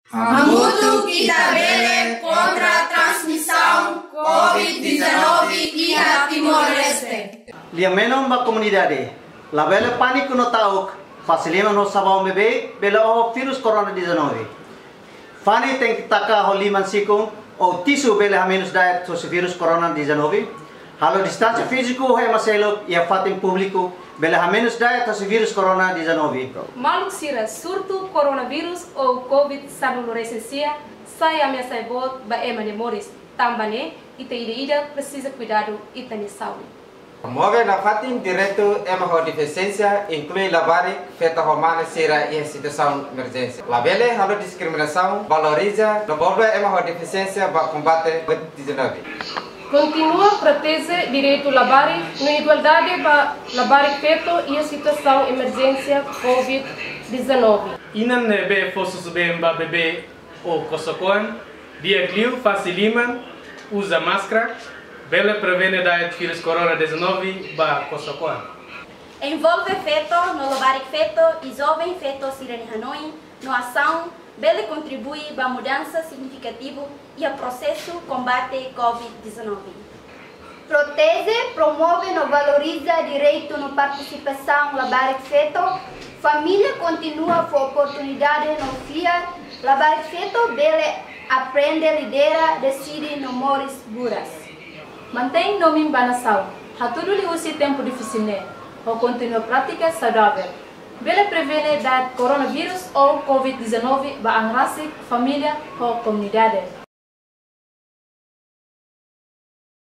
Hamutu kita bele contra a transmissão Covid-19 e a Timor-Leste. Liamenon ba comunidade, la bele pânico no tauk, facilima no sabão bebê, bela o vírus corona-19. Fani tem que tacar o liman sikung, ou tisu bele a menos diet sobre vírus corona-19. Halo distância físico é maselo e a fatem público, bele a menos diet sobre vírus corona-19. Maluk sira surto coronavírus ou Covid-19 sai ameaça bot ba emane moris tambane ita ida precisa cuidado ita ni saúde. Promove na fatin direito é uma deficiência inclui lavar feita romana sira e situação emergência. La bele halo discriminação valoriza no bolve é uma deficiência para combate Covid-19. Continua proteger direito lavar na igualdade para lavar feito e a situação emergência Covid-19. Inan nebe fosse subir ba bebê ou coçocon, dia clio faciliman, usa máscara, bela prevene da vírus corona-19 ba coçocon. Envolve feto no lavar feto e jovem feto sirene Hanoi no ação bela contribui para a mudança significativa e o processo combate Covid-19. Protege, promove e valoriza direito na participação lavar feto. Família continua com oportunidade no FIA. Lavar feto bela aprende, lidera, decide no mores buras. Mantém nome em banação. Hatudo li usi tempo difícil né. Ou continua prática saudável. Bela prevene da coronavírus ou Covid-19 ba ang rasik, família ou comunidade.